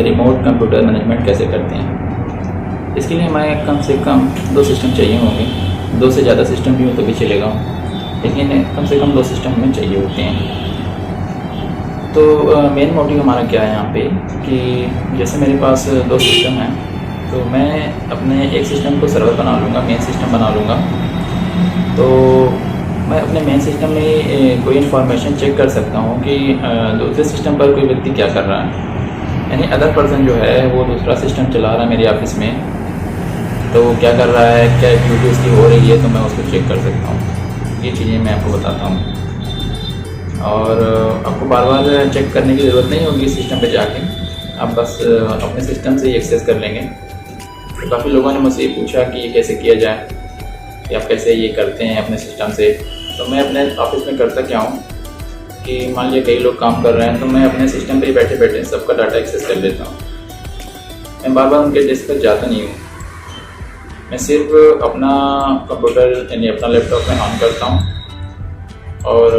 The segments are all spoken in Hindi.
रिमोट कंप्यूटर मैनेजमेंट कैसे करते हैं। इसके लिए हमें कम से कम 2 सिस्टम चाहिए होंगे। 2 से ज़्यादा सिस्टम भी हो तो भी चलेगा, लेकिन कम से कम 2 सिस्टम हमें चाहिए होते हैं। तो मेन मोटिव हमारा क्या है यहाँ पे कि जैसे मेरे पास 2 सिस्टम हैं, तो मैं अपने एक सिस्टम को सर्वर बना लूँगा, मेन सिस्टम बना लूँगा। तो मैं अपने मेन सिस्टम में कोई इन्फॉर्मेशन चेक कर सकता हूँ कि दूसरे सिस्टम पर कोई व्यक्ति क्या कर रहा है, यानी अदर पर्सन जो है वो दूसरा सिस्टम चला रहा है मेरे ऑफिस में, तो वो क्या कर रहा है, क्या एक्टिविटी उसकी हो रही है, तो मैं उसको चेक कर सकता हूँ। ये चीज़ें मैं आपको बताता हूँ और आपको बार बार चेक करने की ज़रूरत नहीं होगी सिस्टम पे जाके, आप बस अपने सिस्टम से ही एक्सेस कर लेंगे। तो काफ़ी लोगों ने मुझसे पूछा कि ये कैसे किया जाए, कि आप कैसे ये करते हैं अपने सिस्टम से। तो मैं अपने ऑफिस में करता क्या हूँ कि मान लीजिए कई लोग काम कर रहे हैं, तो मैं अपने सिस्टम पे ही बैठे बैठे सबका डाटा एक्सेस कर लेता हूँ। मैं बार बार उनके डेस्क पर जाता नहीं हूँ, मैं सिर्फ अपना कंप्यूटर यानी अपना लैपटॉप में ऑन करता हूँ और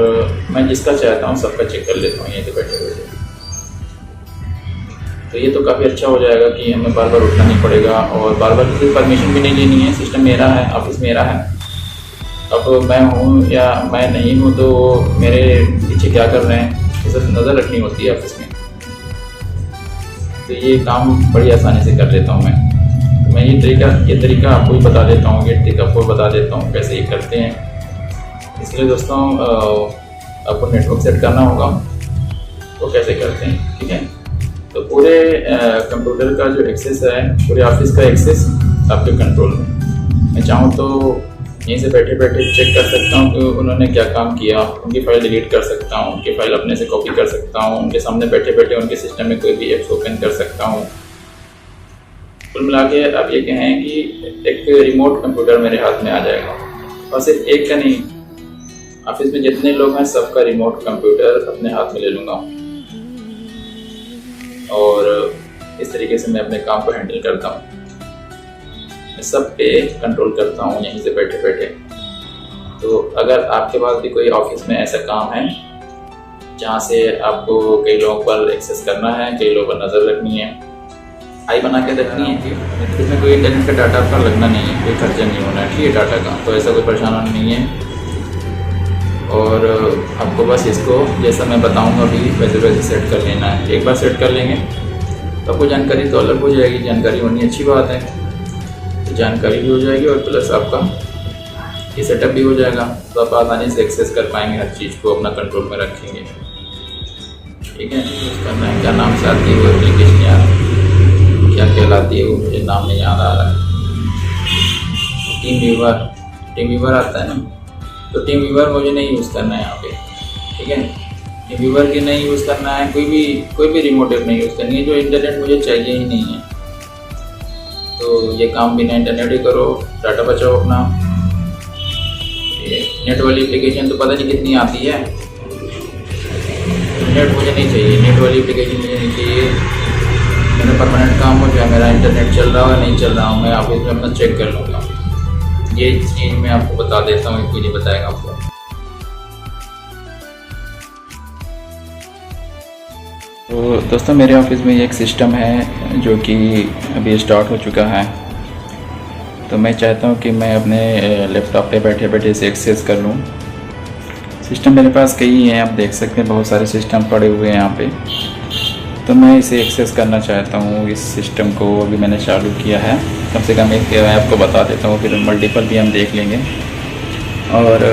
मैं जिसका चाहता हूँ सबका चेक कर लेता हूँ यहीं पे बैठे बैठे। तो ये तो काफ़ी अच्छा हो जाएगा कि हमें बार बार उठना नहीं पड़ेगा और बार बार किसी परमिशन भी नहीं लेनी है। सिस्टम मेरा है, ऑफिस मेरा है। अब मैं हूँ या मैं नहीं हूँ तो मेरे पीछे क्या कर रहे हैं इस सब नज़र रखनी होती है ऑफिस में। तो ये काम बड़ी आसानी से कर लेता हूँ मैं। तो मैं ये तरीका आपको भी बता देता हूँ, ये ट्रिक आपको बता देता हूँ कैसे ये करते हैं। इसलिए दोस्तों आपको नेटवर्क सेट करना होगा, वो कैसे करते हैं, ठीक है। तो पूरे कंप्यूटर का जो एक्सेस है, पूरे ऑफिस का एक्सेस आपके कंट्रोल में। मैं चाहूँ तो यहीं से बैठे बैठे चेक कर सकता हूँ कि उन्होंने क्या काम किया, उनकी फ़ाइल डिलीट कर सकता हूँ, उनकी फ़ाइल अपने से कॉपी कर सकता हूँ, उनके सामने बैठे बैठे उनके सिस्टम में कोई भी एप्स ओपन कर सकता हूँ। कुल मिला के आप ये कहें कि एक रिमोट कंप्यूटर मेरे हाथ में आ जाएगा। और सिर्फ एक का नहीं, ऑफिस में जितने लोग हैं सबका रिमोट कंप्यूटर अपने हाथ में ले लूँगा और इस तरीके से मैं अपने काम को हैंडल करता हूँ। मैं सब पे कंट्रोल करता हूँ यहीं से बैठे बैठे। तो अगर आपके पास भी कोई ऑफिस में ऐसा काम है जहाँ से आपको कई लोगों पर एक्सेस करना है, कई लोगों पर नज़र रखनी है, आई बना के रखनी है, इसमें कोई इंटरनेट का डाटा आपका लगना नहीं है, कोई खर्चा नहीं होना है, ठीक है, डाटा का, तो ऐसा कोई परेशानी नहीं है। और आपको बस इसको जैसा मैं बताऊंगा अभी वैसे वैसे सेट कर लेना है। एक बार सेट कर लेंगे तो आपको जानकारी तो अलग हो जाएगी, जानकारी होनी अच्छी बात है, तो जानकारी भी हो जाएगी और प्लस आपका ये सेटअप भी हो जाएगा, तो आप आसानी से एक्सेस कर पाएंगे, हर चीज़ को अपना कंट्रोल में रखेंगे, ठीक है। यूज़ करना है, क्या नाम से आती है वो एप्लीकेशन, यार क्या कहलाती है वो मुझे नाम नहीं याद आ रहा है। टीम व्यूवर आता है ना, तो टीम व्यूवर मुझे नहीं यूज़ करना है यहाँ पे, ठीक है। टीम व्यूवर की नहीं यूज़ करना है, कोई भी रिमोट ऐप नहीं यूज़ करनी है, जो इंटरनेट मुझे चाहिए ही नहीं है। तो ये काम बिना इंटरनेट ही करो, डाटा बचाओ अपना। ये नेट वाली एप्लीकेशन तो पता नहीं कितनी आती है, नेट मुझे नहीं चाहिए, नेट वाली एप्लीकेशन मुझे नहीं चाहिए। मेरा परमानेंट काम हो जाए, मेरा इंटरनेट चल रहा हो या नहीं चल रहा हो, मैं ऑफिस में अपना चेक कर लूँगा। ये चीज़ मैं आपको बता देता हूँ, कोई नहीं बताएगा आपको। तो दोस्तों मेरे ऑफिस में एक सिस्टम है जो कि अभी स्टार्ट हो चुका है, तो मैं चाहता हूँ कि मैं अपने लैपटॉप पे बैठे बैठे इसे एक्सेस कर लूँ। सिस्टम मेरे पास कई हैं, आप देख सकते हैं बहुत सारे सिस्टम पड़े हुए हैं यहाँ पे, तो मैं इसे एक्सेस करना चाहता हूँ। इस सिस्टम को अभी मैंने चालू किया है, कम से कम एक मैं आपको बता देता हूँ, फिर मल्टीपल भी हम देख लेंगे। और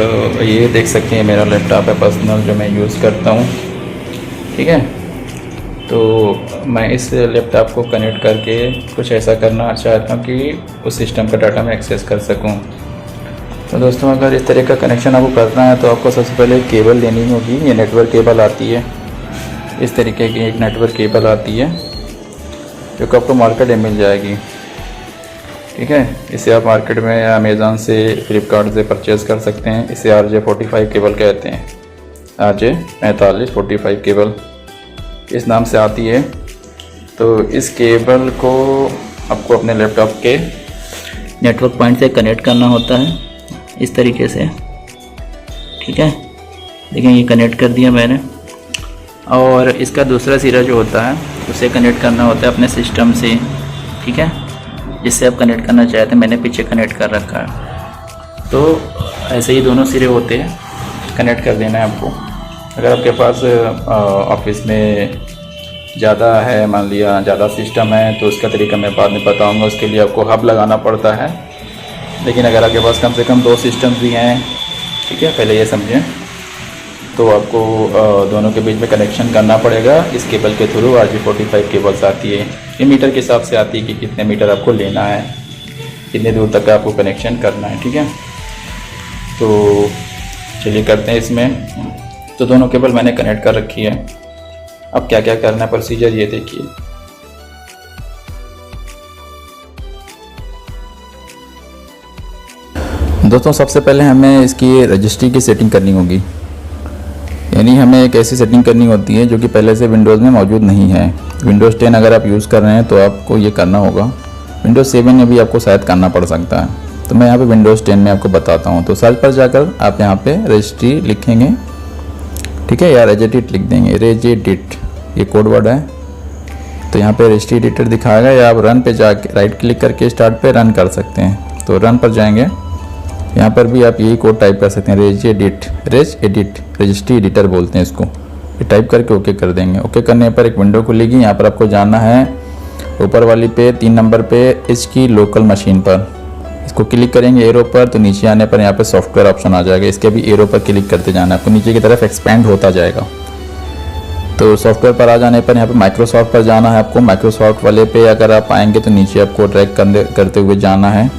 ये देख सकते हैं मेरा लैपटॉप है पर्सनल जो मैं यूज़ करता हूँ, ठीक है। तो मैं इस लैपटॉप को कनेक्ट करके कुछ ऐसा करना चाहता हूँ कि उस सिस्टम का डाटा मैं एक्सेस कर सकूँ। तो दोस्तों अगर इस तरह का कनेक्शन आपको करना है तो आपको सबसे पहले केबल लेनी होगी। ये नेटवर्क केबल आती है, इस तरीके की एक नेटवर्क केबल आती है जो कि आपको मार्केट में मिल जाएगी, ठीक है। इसे आप मार्केट में अमेज़ॉन से, फ्लिपकार्ट से परचेज़ कर सकते हैं। इसे RJ45 केबल कहते हैं, RJ45 केबल इस नाम से आती है। तो इस केबल को आपको अपने लैपटॉप के नेटवर्क पॉइंट से कनेक्ट करना होता है इस तरीके से, ठीक है। देखिए ये कनेक्ट कर दिया मैंने। और इसका दूसरा सिरा जो होता है उसे कनेक्ट करना होता है अपने सिस्टम से, ठीक है, जिससे आप कनेक्ट करना चाहते हैं। मैंने पीछे कनेक्ट कर रखा है। तो ऐसे ही दोनों सिरे होते हैं, कनेक्ट कर देना है आपको। अगर आपके पास ऑफिस में ज़्यादा है, मान लिया ज़्यादा सिस्टम है, तो उसका तरीका मैं बाद में बताऊँगा। उसके लिए आपको हब लगाना पड़ता है। लेकिन अगर आपके पास कम से कम 2 सिस्टम भी हैं, ठीक है, पहले ये समझें, तो आपको दोनों के बीच में कनेक्शन करना पड़ेगा इस केबल के थ्रू। RJ45 केबल्स आती है, ये मीटर के हिसाब से आती है कि कितने मीटर आपको लेना है, कितने दूर तक का आपको कनेक्शन करना है, ठीक है। तो चलिए करते हैं इसमें। तो दोनों केबल मैंने कनेक्ट कर रखी है। अब क्या क्या करना है प्रोसीजर ये देखिए। दोस्तों सबसे पहले हमें इसकी रजिस्ट्री की सेटिंग करनी होगी, यानी हमें एक ऐसी सेटिंग करनी होती है जो कि पहले से विंडोज़ में मौजूद नहीं है। विंडोज़ 10 अगर आप यूज़ कर रहे हैं तो आपको ये करना होगा। विंडोज़ 7 में भी आपको शायद करना पड़ सकता है। तो मैं यहाँ पे विंडोज़ 10 में आपको बताता हूँ। तो सर्च पर जाकर आप यहाँ पे रजिस्ट्री लिखेंगे, ठीक है, या रेजेडिट लिख देंगे, रेजेडिट, ये कोड वर्ड है। तो यहाँ पे रजिस्ट्री एडिटर दिखाएगा, या आप रन पे जाके राइट क्लिक करके स्टार्ट पे रन कर सकते हैं। तो रन पर जाएंगे, यहाँ पर भी आप यही कोड टाइप कर सकते हैं, रेज एडिट, रजिस्ट्री एडिटर बोलते हैं इसको। ये टाइप करके ओके कर देंगे। ओके करने पर एक विंडो खुलेगी। यहाँ पर आपको जाना है ऊपर वाली पे 3 नंबर पे इसकी लोकल मशीन पर, इसको क्लिक करेंगे एरो पर। तो नीचे आने पर यहाँ पे सॉफ्टवेयर ऑप्शन आ जाएगा, इसके भी एरो पर क्लिक करते जाना है, आपको नीचे की तरफ एक्सपेंड होता जाएगा। तो सॉफ्टवेयर पर आ जाने पर यहाँ पे माइक्रोसॉफ्ट पर जाना है आपको। माइक्रोसॉफ्ट वाले पे अगर आप आएंगे तो नीचे आपको ड्रैग करते हुए जाना है।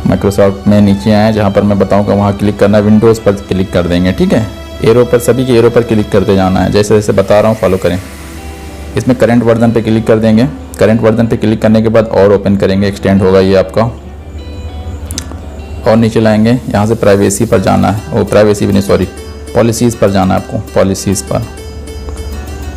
माइक्रोसॉफ्ट में नीचे आए जहाँ पर मैं बताऊँगा वहाँ क्लिक करना है, विंडोज़ पर क्लिक कर देंगे, ठीक है। एरो पर, सभी के एरो पर क्लिक करते जाना है, जैसे जैसे बता रहा हूँ फॉलो करें। इसमें करंट वर्जन पे क्लिक कर देंगे। करंट वर्जन पे क्लिक करने के बाद और ओपन करेंगे, एक्सटेंड होगा ये आपका। और नीचे लाएंगे, यहाँ से प्राइवेसी पर जाना है, वो प्राइवेसी भी नहीं, सॉरी, पॉलिसीज़ पर जाना है आपको, पॉलिसीज़ पर,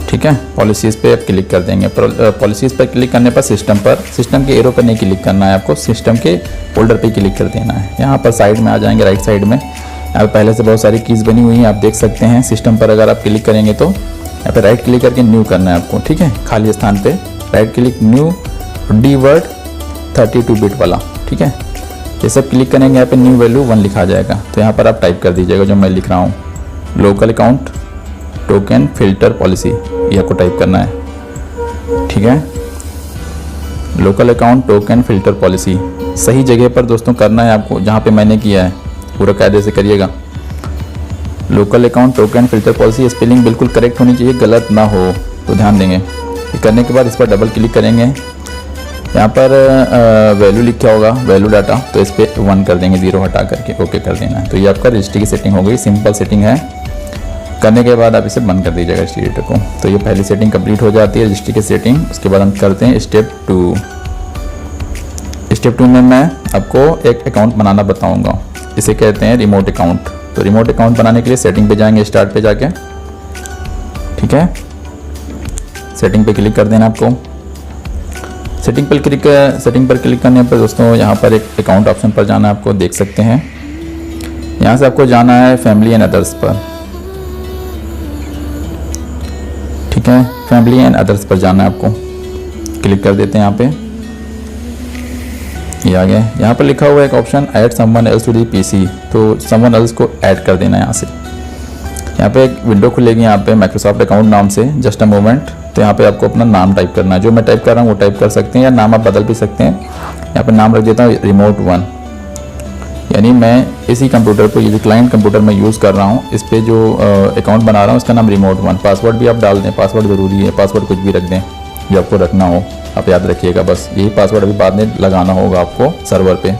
ठीक है। पॉलिसीज़ पे आप क्लिक कर देंगे। पॉलिसीज़ पर क्लिक करने पर सिस्टम के एरो पर नहीं क्लिक करना है आपको, सिस्टम के फोल्डर पे क्लिक कर देना है। यहाँ पर साइड में आ जाएंगे, राइट साइड में यहाँ पर पहले से बहुत सारी कीज़ बनी हुई हैं, आप देख सकते हैं। सिस्टम पर अगर आप क्लिक करेंगे तो यहाँ पे राइट क्लिक करके न्यू करना है आपको, ठीक है। खाली स्थान पे right click, new, D word 32 bit वाला, ठीक है। ये सब क्लिक करेंगे, यहाँ पे न्यू वैल्यू 1 लिखा जाएगा। तो यहाँ पर आप टाइप कर दीजिएगा जो मैं लिख रहा हूँ, local account token filter policy, ये आपको टाइप करना है, ठीक है। Local account token filter policy सही जगह पर दोस्तों करना है आपको, जहाँ पे मैंने किया है पूरा कायदे से करिएगा। Local account token filter policy, spelling बिल्कुल करेक्ट होनी चाहिए, गलत ना हो, तो ध्यान देंगे। ये करने के बाद इस पर डबल क्लिक करेंगे, यहाँ पर वैल्यू लिखा होगा, वैल्यू डाटा, तो इस पर 1 कर देंगे, 0 हटा करके ओके कर देना है। तो ये आपका रजिस्ट्री की सेटिंग हो गई, सिंपल सेटिंग है। करने के बाद आप इसे बंद कर दीजिएगा रजिस्ट्री को। तो ये पहली सेटिंग कंप्लीट हो जाती है रजिस्ट्री की सेटिंग। उसके बाद हम करते हैं स्टेप 2। स्टेप 2 में मैं आपको एक अकाउंट बनाना बताऊंगा, इसे कहते हैं रिमोट अकाउंट। तो रिमोट अकाउंट बनाने के लिए सेटिंग पे जाएंगे, स्टार्ट पे जाके, ठीक है। सेटिंग पे क्लिक कर देना आपको। सेटिंग पर क्लिक करने पर दोस्तों यहाँ पर एक अकाउंट ऑप्शन पर जाना है आपको, देख सकते हैं। यहाँ से आपको जाना है फैमिली एंड अदर्स पर, ठीक है। फैमिली एंड अदर्स पर जाना है आपको, क्लिक कर देते हैं यहाँ पे। ये आ गया। यहाँ पर लिखा हुआ है एक option, add someone else to the PC, तो समवन एल्स को ऐड कर देना है यहाँ से। यहाँ पे एक विंडो खुलेगी यहाँ पे माइक्रोसॉफ्ट अकाउंट नाम से, जस्ट अ मोमेंट। तो यहाँ पे आपको अपना नाम टाइप करना है, जो मैं टाइप कर रहा हूँ वो टाइप कर सकते हैं, या नाम आप बदल भी सकते हैं। यहाँ पे नाम रख देता हूँ रिमोट 1, यानी मैं इसी कंप्यूटर को, ये जो क्लाइंट कंप्यूटर मैं यूज़ कर रहा हूँ, इस पर जो अकाउंट बना रहा हूँ उसका नाम रिमोट 1। पासवर्ड भी आप डाल दें, पासवर्ड ज़रूरी है, पासवर्ड कुछ भी रख दें जो आपको रखना हो, आप याद रखिएगा। बस यही पासवर्ड अभी बाद में लगाना होगा आपको सर्वर पे,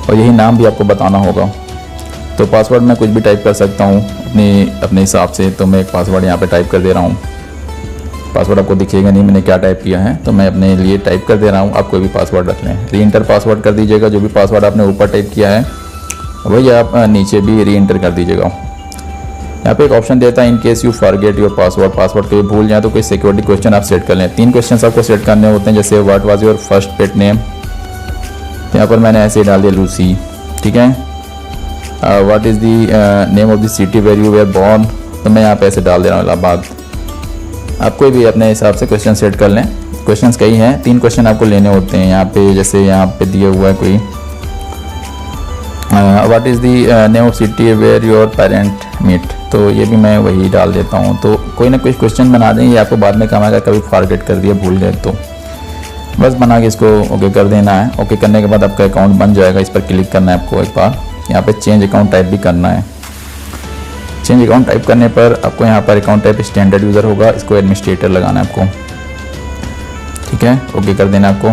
और यही नाम भी आपको बताना होगा। तो पासवर्ड मैं कुछ भी टाइप कर सकता हूँ अपने हिसाब से। तो मैं एक पासवर्ड यहाँ पे टाइप कर दे रहा हूँ। पासवर्ड आपको दिखेगा नहीं मैंने क्या टाइप किया है, तो मैं अपने लिए टाइप कर दे रहा हूँ। आप कोई भी पासवर्ड रख लें, री एंटर पासवर्ड कर दीजिएगा। जो भी पासवर्ड आपने ऊपर टाइप किया है वही आप नीचे भी री एंटर कर दीजिएगा। यहाँ पे एक ऑप्शन देता है in case you forget your password, password कभी भूल जाए तो कोई सिक्योरिटी क्वेश्चन आप सेट कर लें। 3 क्वेश्चन आपको सेट करने होते हैं, जैसे what was your first pet name, यहाँ पर मैंने ऐसे ही डाल दिया लूसी, ठीक है। What is the name of the city where you were born, तो मैं यहाँ पे ऐसे डाल दे रहा हूँ इलाहाबाद। आप कोई भी अपने हिसाब से क्वेश्चन सेट कर लें। क्वेश्चंस कई हैं, 3 क्वेश्चन आपको लेने होते हैं यहाँ पे। जैसे यहाँ पे दिया हुआ है कोई what is the name of city where your parent meet, तो ये भी मैं वही डाल देता हूँ। तो कोई ना कोई क्वेश्चन बना दें, ये आपको बाद में काम आएगा, कभी फॉरगेट कर दिया, भूल गए तो बस बना के इसको ओके कर देना है। ओके करने के बाद आपका अकाउंट बन जाएगा। इस पर क्लिक करना है आपको एक बार। यहाँ पे चेंज अकाउंट टाइप भी करना है। चेंज अकाउंट टाइप करने पर आपको यहाँ पर अकाउंट टाइप स्टैंडर्ड यूज़र होगा, इसको एडमिनिस्ट्रेटर लगाना है आपको। ठीक है, ओके कर देना आपको।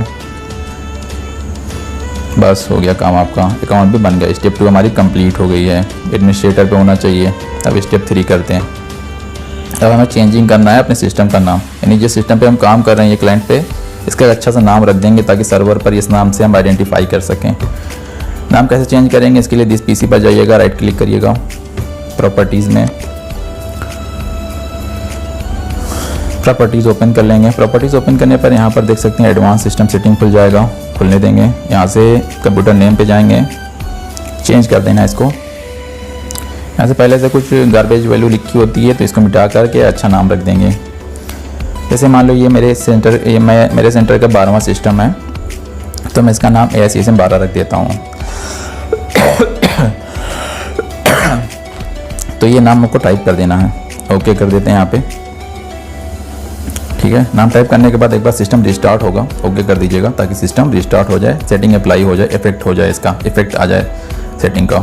बस हो गया काम, आपका अकाउंट भी बन गया। स्टेप 2 हमारी कंप्लीट हो गई है। एडमिनिस्ट्रेटर पे होना चाहिए। अब स्टेप 3 करते हैं। अब हमें चेंजिंग करना है अपने सिस्टम का नाम, यानी जिस सिस्टम पे हम काम कर रहे हैं ये क्लाइंट पे, इसका अच्छा सा नाम रख देंगे ताकि सर्वर पर इस नाम से हम आइडेंटिफाई कर सकें। नाम कैसे चेंज करेंगे, इसके लिए दिस पीसी पर जाइएगा, राइट क्लिक करिएगा, प्रॉपर्टीज़ में प्रॉपर्टीज़ ओपन कर लेंगे। प्रॉपर्टीज़ ओपन करने पर यहाँ पर देख सकते हैं एडवांस सिस्टम सेटिंग खुल जाएगा, खुलने देंगे। यहाँ से कंप्यूटर नेम पे जाएंगे, चेंज कर देना इसको। यहाँ से पहले से कुछ गार्बेज वैल्यू लिखी होती है तो इसको मिटा करके अच्छा नाम रख देंगे। जैसे मान लो ये मेरे सेंटर का 12वां सिस्टम है, तो मैं इसका नाम ASSM 12 रख देता हूँ। तो ये नाम आपको टाइप कर देना है। ओके कर देते हैं यहाँ पे। ठीक है, नाम टाइप करने के बाद एक बार सिस्टम रिस्टार्ट होगा, ओके कर दीजिएगा ताकि सिस्टम रिस्टार्ट हो जाए, सेटिंग अप्लाई हो जाए, इफेक्ट हो जाए, इसका इफेक्ट आ जाए सेटिंग का।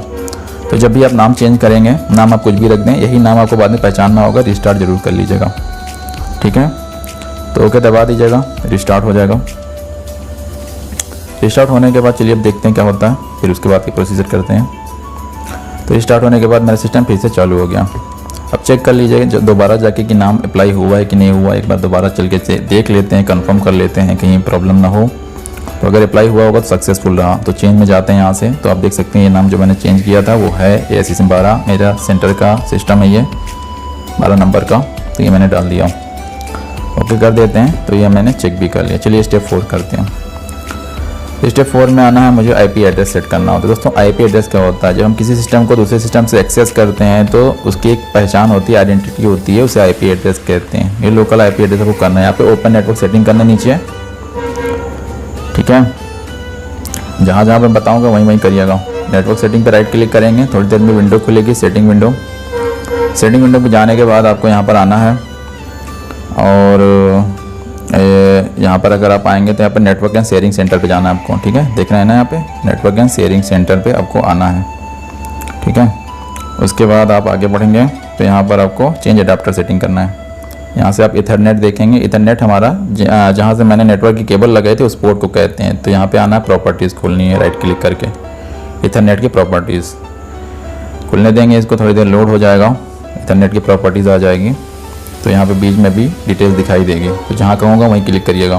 तो जब भी आप नाम चेंज करेंगे, नाम आप कुछ भी रख दें, यही नाम आपको बाद में पहचानना होगा, रिस्टार्ट जरूर कर लीजिएगा। ठीक है, तो ओके दबा दीजिएगा, रिस्टार्ट हो जाएगा। रिस्टार्ट होने के बाद चलिए अब देखते हैं क्या होता है, फिर उसके बाद की प्रोसीजर करते हैं। तो रिस्टार्ट होने के बाद मेरा सिस्टम फिर से चालू हो गया। अब चेक कर लीजिएगा दोबारा जाके कि नाम अप्लाई हुआ है कि नहीं हुआ। एक बार दोबारा चल के देख लेते हैं, कंफर्म कर लेते हैं कहीं प्रॉब्लम ना हो। तो अगर अप्लाई हुआ होगा तो सक्सेसफुल रहा। तो चेंज में जाते हैं यहाँ से, तो आप देख सकते हैं ये नाम जो मैंने चेंज किया था वो है ASSM 12, मेरा सेंटर का सिस्टम है ये 12 नंबर का, तो ये मैंने डाल दिया। ओके कर देते हैं, तो ये मैंने चेक भी कर लिया। चलिए स्टेप 4 करते हैं। स्टेप 4 में आना है, मुझे IP एड्रेस सेट करना होता है। दोस्तों IP एड्रेस क्या होता है, जब हम किसी सिस्टम को दूसरे सिस्टम से एक्सेस करते हैं तो उसकी एक पहचान होती है, आइडेंटिटी होती है, उसे IP एड्रेस कहते हैं। ये लोकल IP एड्रेस आपको करना है। यहाँ पे ओपन नेटवर्क सेटिंग करना नीचे। ठीक है, जहाँ जहाँ मैं बताऊँगा वहीं वहीं करिएगा। नेटवर्क सेटिंग पर राइट क्लिक करेंगे, थोड़ी देर में विंडो खुलेगी, सेटिंग विंडो। सेटिंग विंडो पर जाने के बाद आपको यहाँ पर आना है और यहाँ पर अगर आप आएंगे तो यहाँ पर नेटवर्क एंड शेयरिंग सेंटर पे जाना है आपको। ठीक है, देख रहे हैं ना, यहाँ पे नेटवर्क एंड शेयरिंग सेंटर पे आपको आना है। ठीक है, उसके बाद आप आगे बढ़ेंगे तो यहाँ पर आपको चेंज अडाप्टर सेटिंग करना है। यहाँ से आप इथरनेट देखेंगे। इथरनेट हमारा जहाँ से मैंने नेटवर्क की केबल लगाई थी उस पोर्ट को कहते हैं। तो यहाँ पर आना है, प्रॉपर्टीज़ खोलनी है, राइट क्लिक करके इथरनेट की प्रॉपर्टीज़ खुलने देंगे। इसको थोड़ी देर लोड हो जाएगा, इथरनेट की प्रॉपर्टीज़ आ जाएगी। तो यहाँ पे बीच में भी डिटेल्स दिखाई देगी, तो जहाँ कहूँगा वहीं क्लिक करिएगा।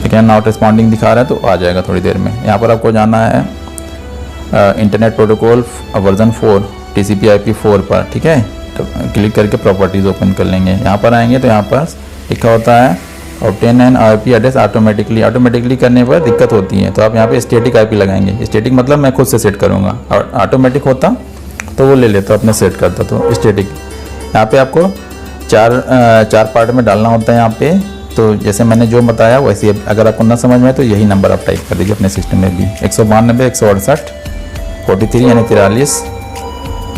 ठीक है, नॉट रिस्पॉन्डिंग दिखा रहा है तो आ जाएगा थोड़ी देर में। यहाँ पर आपको जाना है इंटरनेट प्रोटोकॉल वर्जन 4 TCP/IP4 पर। ठीक है, तो क्लिक करके प्रॉपर्टीज़ ओपन कर लेंगे। यहाँ पर आएंगे तो यहाँ पर लिखा होता है obtain an IP address automatically. Automatically करने पर दिक्कत होती है, तो आप यहाँ पे स्टैटिक IP लगाएंगे। स्टैटिक मतलब मैं खुद से सेट करूँगा, ऑटोमेटिक होता तो वो ले लेता, अपने सेट करता। तो स्टैटिक यहाँ पे आपको चार पार्ट में डालना होता है यहाँ पे। तो जैसे मैंने जो बताया वैसे, अगर आपको ना समझ में आए तो यही नंबर आप टाइप कर दीजिए अपने सिस्टम में भी, 192 168 43 यानी 43।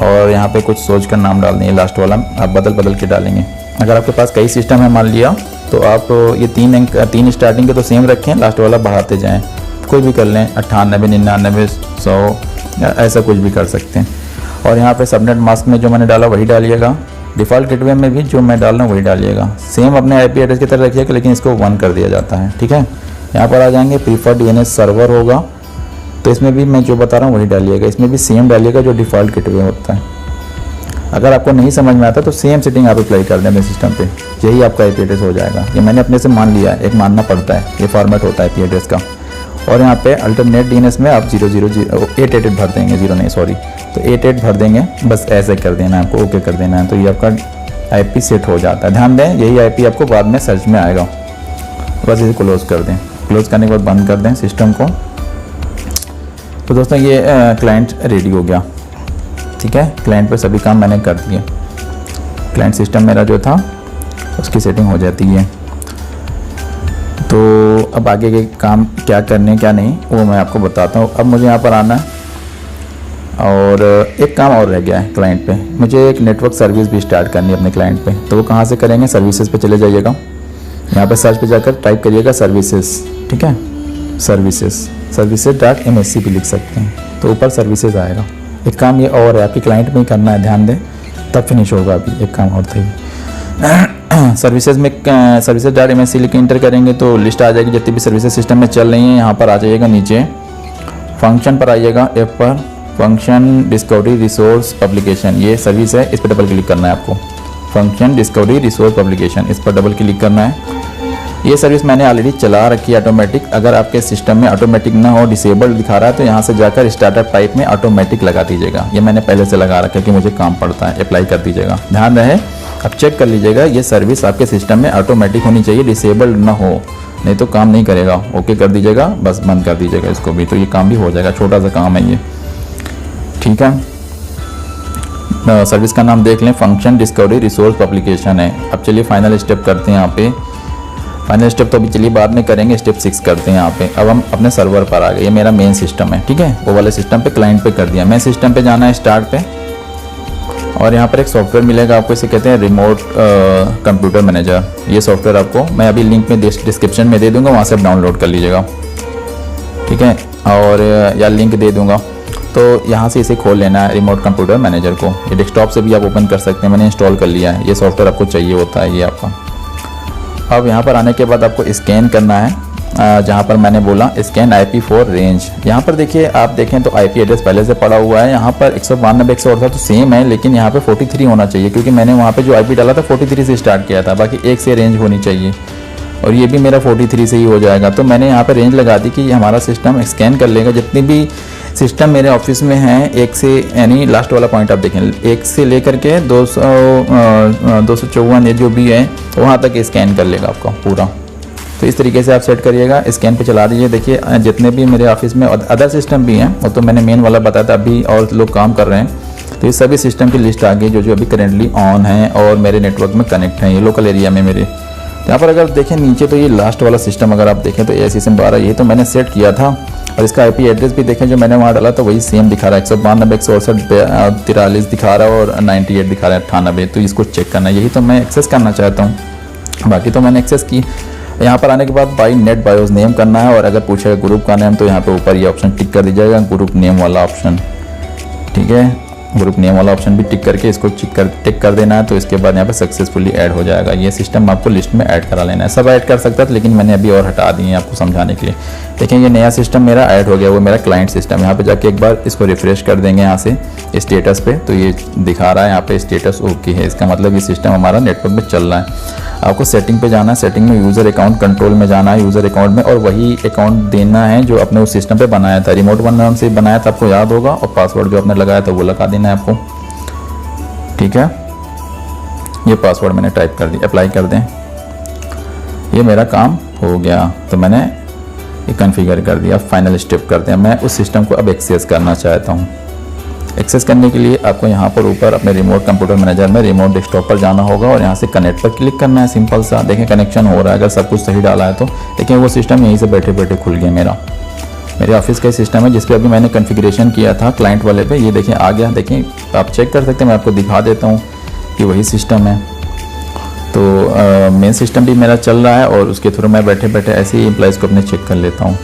और यहाँ पे कुछ सोच कर नाम डाल देंगे, लास्ट वाला आप बदल के डालेंगे। अगर आपके पास कई सिस्टम है मान लिया, तो आप ये 3 स्टार्टिंग के तो सेम रखें, लास्ट वाला बढ़ाते जाएँ। कोई भी कर लें, 98 99 100 ऐसा कुछ भी कर सकते हैं। और यहाँ पे सबनेट मास्क में जो मैंने डाला वही डालिएगा। डिफ़ॉल्ट गेटवे में भी जो मैं डाल रहा हूँ वही डालिएगा। सेम अपने IP एड्रेस की तरह रखिएगा, लेकिन इसको 1 कर दिया जाता है। ठीक है, यहाँ पर आ जाएंगे, प्रीफर्ड DNS सर्वर होगा, तो इसमें भी मैं जो बता रहा हूँ वही डालिएगा। इसमें भी सेम डालिएगा जो डिफ़ॉल्ट गेटवे होता है। अगर आपको नहीं समझ में आता तो सेम सेटिंग आप अप्लाई कर दें अपने सिस्टम पे, यही आपका IP एड्रेस हो जाएगा। ये मैंने अपने से मान लिया है, एक मानना पड़ता है, ये फॉर्मेट होता है IP एड्रेस का। और यहाँ पे अल्टरनेट DNS में आप 888 भर देंगे, 0 नहीं सॉरी, तो 88 भर देंगे। बस ऐसे कर देना है आपको, ओके कर देना है, तो ये आपका IP सेट हो जाता है। ध्यान दें, यही IP आपको बाद में सर्च में आएगा। बस इसे क्लोज कर दें। क्लोज करने के बाद बंद कर दें सिस्टम को। तो दोस्तों ये क्लाइंट रेडी हो गया। ठीक है। क्लाइंट पे सभी काम मैंने कर दिए, क्लाइंट सिस्टम मेरा जो था उसकी सेटिंग हो जाती है। तो अब आगे के काम क्या करने क्या नहीं वो मैं आपको बताता हूँ। अब मुझे यहाँ पर आना है और एक काम और रह गया है क्लाइंट पे, मुझे एक नेटवर्क सर्विस भी स्टार्ट करनी है अपने क्लाइंट पे। तो वो कहाँ से करेंगे, सर्विसेज पे चले जाइएगा, यहाँ पे सर्च पे जाकर टाइप करिएगा सर्विसेज, ठीक है, services.msc भी लिख सकते हैं, तो ऊपर सर्विसेज आएगा। एक काम ये और है, आपके क्लाइंट में ही करना है, ध्यान दें, तब फिनिश होगा। अभी एक काम और था, सर्विसेज में services.msc लिख के इंटर करेंगे तो लिस्ट आ जाएगी जितनी भी सर्विसेज सिस्टम में चल रही हैं। यहाँ पर आ जाइएगा, नीचे फंक्शन पर आइएगा, ऐप पर फंक्शन डिस्कवरी रिसोर्स पब्लिकेशन, ये सर्विस है, इस पर डबल क्लिक करना है आपको। फंक्शन डिस्कवरी रिसोर्स पब्लिकेशन, इस पर डबल क्लिक करना है। ये सर्विस मैंने ऑलरेडी चला रखी है ऑटोमेटिक। अगर आपके सिस्टम में ऑटोमेटिक ना हो, डिसेबल दिखा रहा है, तो यहाँ से जाकर स्टार्टअप टाइप में ऑटोमेटिक लगा दीजिएगा। ये मैंने पहले से लगा रखा है कि मुझे काम पड़ता है, अप्लाई कर दीजिएगा। ध्यान रहे, अब चेक कर लीजिएगा, ये सर्विस आपके सिस्टम में ऑटोमेटिक होनी चाहिए, डिसेबल ना हो, नहीं तो काम नहीं करेगा। ओके कर दीजिएगा, बस बंद कर दीजिएगा इसको भी, तो ये काम भी हो जाएगा। छोटा सा काम है ये, ठीक है। सर्विस का नाम देख लें, फंक्शन डिस्कवरी रिसोर्स पब्लिकेशन है। अब चलिए फाइनल स्टेप करते हैं यहाँ पे। फाइनल स्टेप तो अभी चलिए बाद में करेंगे, स्टेप 6 करते हैं यहाँ पे। अब हम अपने सर्वर पर आ गए, ये मेरा मेन सिस्टम है, ठीक है। वो वाले सिस्टम पे क्लाइंट पे कर दिया, मेन सिस्टम पे जाना है स्टार्ट पे, और यहाँ पर एक सॉफ्टवेयर मिलेगा आपको, इसे कहते हैं रिमोट कंप्यूटर मैनेजर। ये सॉफ्टवेयर आपको मैं अभी लिंक में डिस्क्रिप्शन में दे दूँगा, वहाँ से आप डाउनलोड कर लीजिएगा, ठीक है। और या लिंक दे दूँगा, तो यहाँ से इसे खोल लेना है रिमोट कंप्यूटर मैनेजर को। ये डेस्कटॉप से भी आप ओपन कर सकते हैं, मैंने इंस्टॉल कर लिया है। ये सॉफ्टवेयर आपको चाहिए होता है ये आपका। अब यहाँ पर आने के बाद आपको स्कैन करना है, जहाँ पर मैंने बोला स्कैन IP फॉर रेंज। यहाँ पर देखिए, आप देखें तो IP एड्रेस पहले से पड़ा हुआ है, यहाँ पर 192 100 था तो सेम है, लेकिन यहाँ पे 43 होना चाहिए, क्योंकि मैंने वहाँ पे जो IP डाला था 43 से स्टार्ट किया था, बाकी 1 से रेंज होनी चाहिए, और ये भी मेरा 43 से ही हो जाएगा। तो मैंने यहाँ पे रेंज लगा दी कि हमारा सिस्टम स्कैन कर लेगा जितनी भी सिस्टम मेरे ऑफिस में हैं, 1 से, यानी लास्ट वाला पॉइंट आप देखें, 1 से लेकर के 254 ये जो भी है वहाँ तक स्कैन कर लेगा आपका पूरा। तो इस तरीके से आप सेट करिएगा, स्कैन पे चला दीजिए। देखिए जितने भी मेरे ऑफिस में अदर सिस्टम भी हैं, वो तो मैंने मेन वाला बताया था, अभी और लोग काम कर रहे हैं। तो ये सभी सिस्टम की लिस्ट आ गई जो अभी करेंटली ऑन है और मेरे नेटवर्क में कनेक्ट हैं, ये लोकल एरिया में मेरे। यहाँ पर अगर देखें नीचे, तो ये लास्ट वाला सिस्टम अगर आप देखें तो ASM 12 ये तो मैंने सेट किया था, और इसका IP एड्रेस भी देखें जो मैंने वहाँ डाला तो वही सेम दिखा रहा है, 192 168 43 दिखा रहा है, और 98 दिखा रहा है 98। तो इसको चेक करना है, यही तो मैं एक्सेस करना चाहता हूँ, बाकी तो मैंने एक्सेस की। यहाँ पर आने के बाद बाई नेट बायोस नेम करना है, और अगर पूछेगा ग्रुप का नेम तो यहाँ पे ऊपर ये ऑप्शन टिक कर दीजिएगा, ग्रुप नेम वाला ऑप्शन, ठीक है। ग्रुप नेम वाला ऑप्शन भी टिक करके इसको टिक कर देना है, तो इसके बाद यहाँ पे सक्सेसफुली ऐड हो जाएगा। ये सिस्टम आपको लिस्ट में ऐड करा लेना है, सब ऐड कर सकता था लेकिन मैंने अभी और हटा दिए हैं आपको समझाने के लिए। देखिए ये नया सिस्टम मेरा ऐड हो गया, वो मेरा क्लाइंट सिस्टम। यहाँ पे जाके एक बार इसको रिफ्रेश कर देंगे यहाँ से स्टेटस पे, तो ये दिखा रहा है यहाँ पे स्टेटस ओके है, इसका मतलब ये सिस्टम हमारा नेटवर्क में चल रहा है। आपको सेटिंग पे जाना है, सेटिंग में यूज़र अकाउंट कंट्रोल में जाना है, यूज़र अकाउंट में, और वही अकाउंट देना है जो अपने उस सिस्टम पे बनाया था, रिमोट वन नाम से बनाया था, आपको याद होगा, और पासवर्ड जो आपने लगाया था वो लगा देना है आपको, ठीक है। ये पासवर्ड मैंने टाइप कर दिया, अप्लाई कर दें, ये मेरा काम हो गया। तो मैंने ये कॉन्फ़िगर कर दिया। फाइनल स्टेप करते हैं, मैं उस सिस्टम को अब एक्सेस करना चाहता हूँ। एक्सेस करने के लिए आपको यहाँ पर ऊपर अपने रिमोट कंप्यूटर मैनेजर में रिमोट डेस्कटॉप पर जाना होगा, और यहाँ से कनेक्ट पर क्लिक करना है, सिंपल सा। देखें कनेक्शन हो रहा है, अगर सब कुछ सही डाला है तो। देखिए वो सिस्टम यहीं से बैठे बैठे खुल गया मेरे ऑफिस का सिस्टम है, जिस पे अभी मैंने कॉन्फ़िगरेशन किया था क्लाइंट वाले पे। ये देखिए आ गया, देखिए आप चेक कर सकते हैं, मैं आपको दिखा देता हूँ कि वही सिस्टम है। तो मेन सिस्टम भी मेरा चल रहा है, और उसके थ्रू मैं बैठे बैठे ऐसे ही एम्प्लॉइज़ को अपने चेक कर लेता हूँ।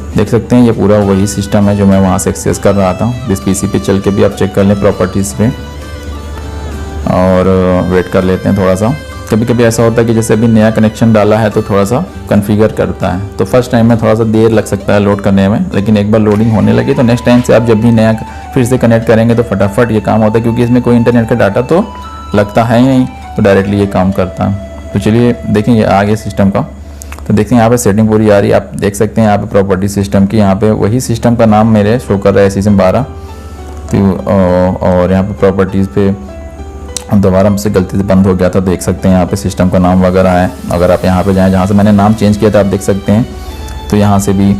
देख सकते हैं ये पूरा वही सिस्टम है जो मैं वहाँ से एक्सेस कर रहा था। इस PC पे चल के भी आप चेक कर लें प्रॉपर्टीज़ पे, और वेट कर लेते हैं थोड़ा सा। कभी कभी ऐसा होता है कि जैसे अभी नया कनेक्शन डाला है तो थोड़ा सा कॉन्फ़िगर करता है, तो फर्स्ट टाइम में थोड़ा सा देर लग सकता है लोड करने में, लेकिन एक बार लोडिंग होने लगी तो नेक्स्ट टाइम से आप जब भी नया फिर से कनेक्ट करेंगे तो फटाफट ये काम होता है, क्योंकि इसमें कोई इंटरनेट का डाटा तो लगता है ही नहीं, तो डायरेक्टली ये काम करता है। तो चलिए देखें ये आ गया सिस्टम का। तो देखते हैं यहाँ पे सेटिंग पूरी आ रही है, आप देख सकते हैं यहाँ पे प्रॉपर्टी सिस्टम की, यहाँ पे वही सिस्टम का नाम मेरे शो कर रहा है ASM 12। तो और यहाँ पे प्रॉपर्टीज़ पे दोबारा हमसे गलती से बंद हो गया था, देख सकते हैं यहाँ पे सिस्टम का नाम वगैरह है। अगर आप यहाँ पे जाएँ जहाँ से मैंने नाम चेंज किया था, आप देख सकते हैं, तो यहाँ से भी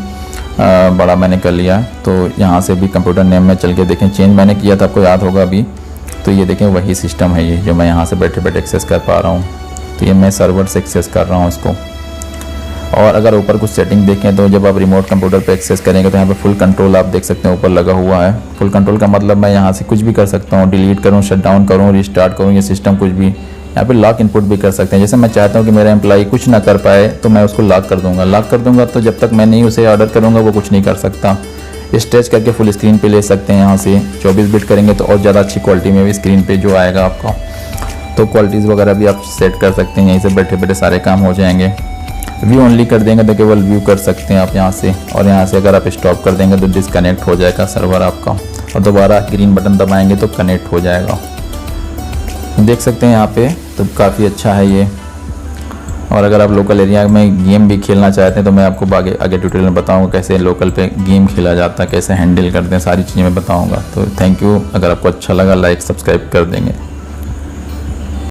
बड़ा मैंने कर लिया। तो यहाँ से भी कंप्यूटर नेम में चल के देखें, चेंज मैंने किया था, आपको याद होगा अभी। तो ये देखें वही सिस्टम है ये जो मैं यहाँ से बैठे बैठे एक्सेस कर पा रहा हूँ। तो ये मैं सर्वर से एक्सेस कर रहा हूँ इसको। और अगर ऊपर कुछ सेटिंग देखें तो जब आप रिमोट कंप्यूटर पे एक्सेस करेंगे तो यहाँ पे फुल कंट्रोल आप देख सकते हैं ऊपर लगा हुआ है। फुल कंट्रोल का मतलब मैं यहाँ से कुछ भी कर सकता हूँ, डिलीट करूँ, शट डाउन करूँ, रिस्टार्ट करूँ, ये सिस्टम कुछ भी। यहाँ पे लॉक इनपुट भी कर सकते हैं। जैसे मैं चाहता हूँ कि मेरा एम्प्लॉई कुछ ना कर पाए तो मैं उसको लॉक कर दूँगा। लॉक कर दूँगा तो जब तक मैं नहीं उसे ऑर्डर करूँगा वो कुछ नहीं कर सकता। स्ट्रेच करके फुल स्क्रीन पे ले सकते हैं। यहाँ से 24 बिट करेंगे तो और ज़्यादा अच्छी क्वालिटी में भी स्क्रीन पे जो आएगा आपका। तो क्वालिटीज़ वगैरह भी आप सेट कर सकते हैं, यहीं से बैठे बैठे सारे काम हो जाएंगे। व्यू ओनली कर देंगे तो केवल व्यू कर सकते हैं आप यहाँ से, और यहाँ से अगर आप स्टॉप कर देंगे तो डिसकनेक्ट हो जाएगा सर्वर आपका, और दोबारा ग्रीन बटन दबाएंगे तो कनेक्ट हो जाएगा। देख सकते हैं यहाँ पे, तो काफ़ी अच्छा है ये। और अगर आप लोकल एरिया में गेम भी खेलना चाहते हैं तो मैं आपको आगे ट्यूटोरियल में बताऊंगा कैसे लोकल पे गेम खेला जाता है, कैसे हैंडल करते हैं, सारी चीज़ें मैं बताऊंगा। तो थैंक यू। अगर आपको अच्छा लगा लाइक सब्सक्राइब कर देंगे।